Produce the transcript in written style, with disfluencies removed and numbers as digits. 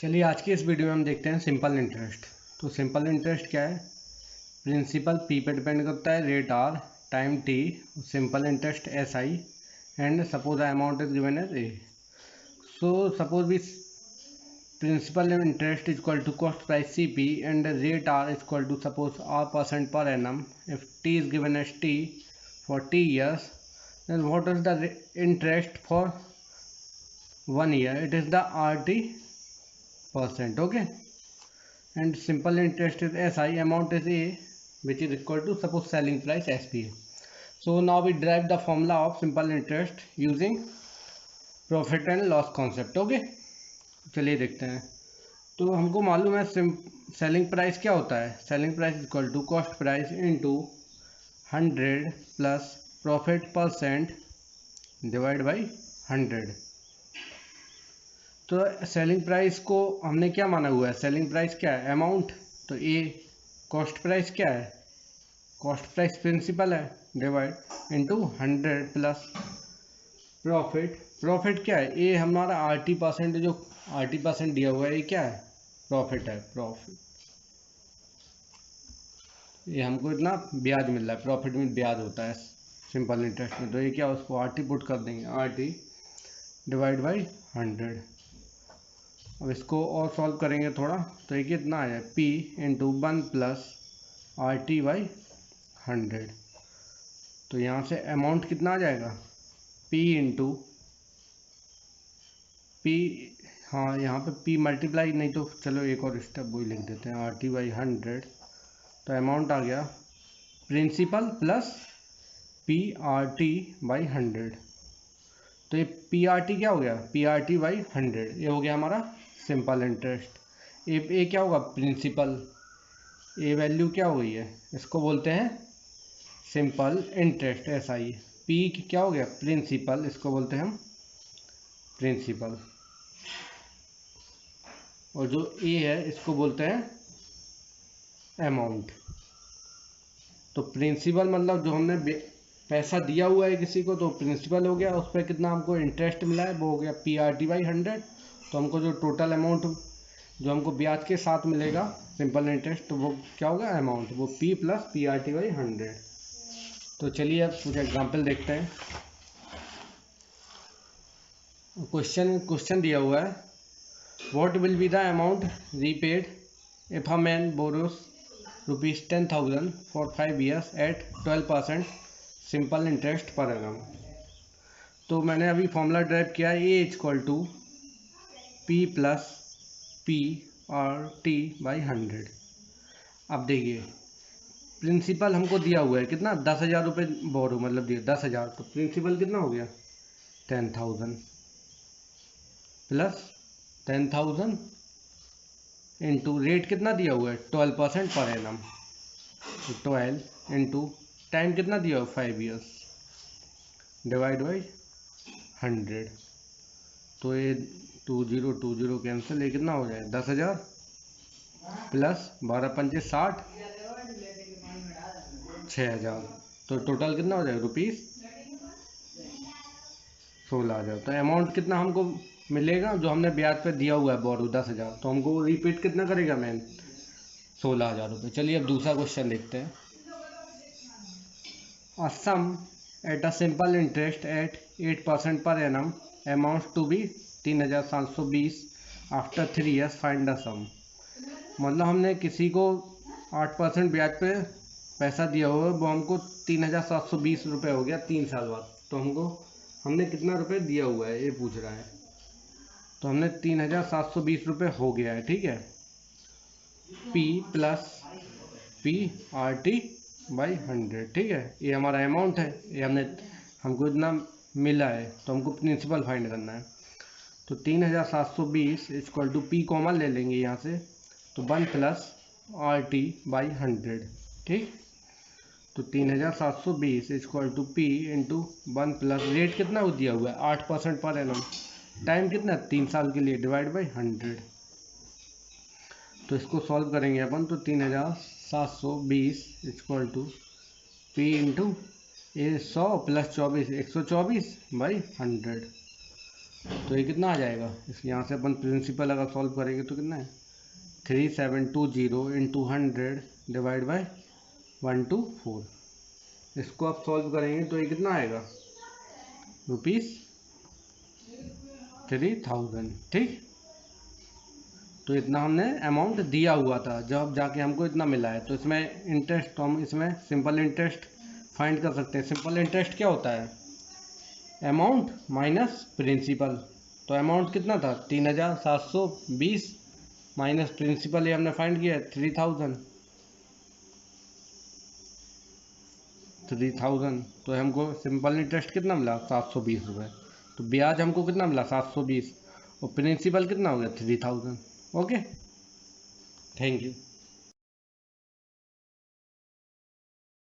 चलिए आज की इस वीडियो में हम देखते हैं सिंपल इंटरेस्ट। तो सिंपल इंटरेस्ट क्या है? प्रिंसिपल पी पे डिपेंड करता है, rate R, time T, simple interest S I, and suppose the amount is given as A. So suppose we principal interest is equal to cost price C P and rate R is equal to suppose R percent per annum. If T is given as T for T years, then what is the interest for 1 year? It is the RT percent. Okay, and simple interest is SI, amount is A, which is equal to suppose selling price SP. So now we derive the formula of simple interest using profit and loss concept. Okay, चलिए देखते हैं। तो हमको मालूम है selling price क्या होता है। Selling price equal to cost price into 100 plus profit percent divide by 100। तो सेलिंग प्राइस को हमने क्या माना हुआ है? सेलिंग प्राइस क्या है? अमाउंट। तो ए कॉस्ट प्राइस क्या है? कॉस्ट प्राइस प्रिंसिपल है, divide into 100 plus profit. Profit क्या है? ए हमारा RT परसेंट, जो RT परसेंट दिया हुआ है ये क्या है? प्रॉफिट है। प्रॉफिट ये हमको इतना ब्याज मिल रहा है, प्रॉफिट में ब्याज होता है सिंपल इंटरेस्ट में। तो ये क्या, उसको RT पुट कर देंगे, RT डिवाइड बाई 100। अब इसको और सॉल्व करेंगे थोड़ा, तो ये कितना आ जाए? P into 1 plus RT by 100। तो यहाँ से अमाउंट कितना आ जाएगा? P इंटू P, हाँ यहाँ पे P मल्टीप्लाई, नहीं तो चलो एक और स्टेप वही लिख देते हैं, RT बाई 100। तो अमाउंट आ गया प्रिंसिपल प्लस PRT बाई 100। तो ये PRT क्या हो गया? PRT बाई 100, ये हो गया हमारा सिंपल इंटरेस्ट। ए क्या होगा? प्रिंसिपल। ए वैल्यू क्या हो गई है? इसको बोलते हैं सिंपल इंटरेस्ट SI। पी क्या हो गया? प्रिंसिपल, इसको बोलते हैं हम प्रिंसिपल। और जो ए है इसको बोलते हैं अमाउंट। तो प्रिंसिपल मतलब जो हमने पैसा दिया हुआ है किसी को, तो प्रिंसिपल हो गया, उस पर कितना हमको इंटरेस्ट मिला है वो हो गया PRT बाई 100। तो हमको जो टोटल अमाउंट जो हमको ब्याज के साथ मिलेगा सिंपल इंटरेस्ट, तो वो क्या होगा? अमाउंट, वो P प्लस PRT बाई 100। तो चलिए अब कुछ एग्जाम्पल देखते हैं। क्वेश्चन दिया हुआ है, what will be the amount repaid if a man borrows ₹10,000 for 5 years at 12% simple interest per annum. तो मैंने अभी फॉर्मूला ड्राइव किया, A equal to P plus PRT by 100। अब देखिए प्रिंसिपल हमको दिया हुआ है कितना? 10,000 रुपये बोरो, मतलब दिया 10,000। तो प्रिंसिपल कितना हो गया? 10,000 प्लस 10,000 इंटू रेट कितना दिया हुआ है? 12% पर एनम। तो 12 इंटू टाइम कितना दिया हुआ? 5 years डिवाइड बाई 100। तो ये 20 कैंसिल, ये कितना हो जाए? 10,000 प्लस 12 पंचे 60, 6,000। तो टोटल कितना हो जाएगा? ₹16,000। तो अमाउंट कितना हमको मिलेगा जो हमने ब्याज पे दिया हुआ है बोरो 10,000, तो हमको रिपीट कितना करेगा मैन? 16,000 रुपये। चलिए अब दूसरा क्वेश्चन देखते हैं। A sum at a simple interest at 8% per annum amounts to be 3,720 after 3 years. Find the sum। मतलब हमने किसी को 8% ब्याज पे पैसा दिया हुआ है, वो हमको 3,720 रुपये हो गया 3 साल बाद। तो हमने कितना रुपये दिया हुआ है ये पूछ रहा है। तो हमने 3,720 रुपये हो गया है, ठीक है। P प्लस PRT बाई 100, ठीक है। ये हमारा अमाउंट है, ये हमको इतना मिला है, तो हमको प्रिंसिपल फाइंड करना है। तो 3,720 इक्वल टू P कॉमन ले लेंगे यहाँ से, तो 1 प्लस RT बाई 100, ठीक। तो 3,720 equal to P into 1 plus rate कितना दिया हुआ है? 8% पर एनम। टाइम कितना? 3 साल के लिए, डिवाइड बाई 100। तो इसको सॉल्व करेंगे अपन, तो 3,720 equal to P into 100 plus 24, 124 by 100। तो ये कितना आ जाएगा, इस यहाँ से अपन प्रिंसिपल अगर सॉल्व करेंगे तो कितना है 3720 इंटू 100 डिवाइड बाई 124। इसको आप सॉल्व करेंगे तो ये कितना आएगा ₹3000। ठीक, तो इतना हमने अमाउंट दिया हुआ था जब जाके हमको इतना मिला है। तो इसमें इंटरेस्ट, तो हम इसमें सिंपल इंटरेस्ट फाइंड कर सकते हैं। सिंपल इंटरेस्ट क्या होता है, अमाउंट माइनस प्रिंसिपल। तो अमाउंट कितना था 3720 माइनस प्रिंसिपल, ये हमने फाइंड किया है 3000। तो हमको सिंपल इंटरेस्ट कितना मिला 720 रुपये। तो ब्याज हमको कितना मिला 720 और प्रिंसिपल कितना हो गया 3000। Okay, thank you.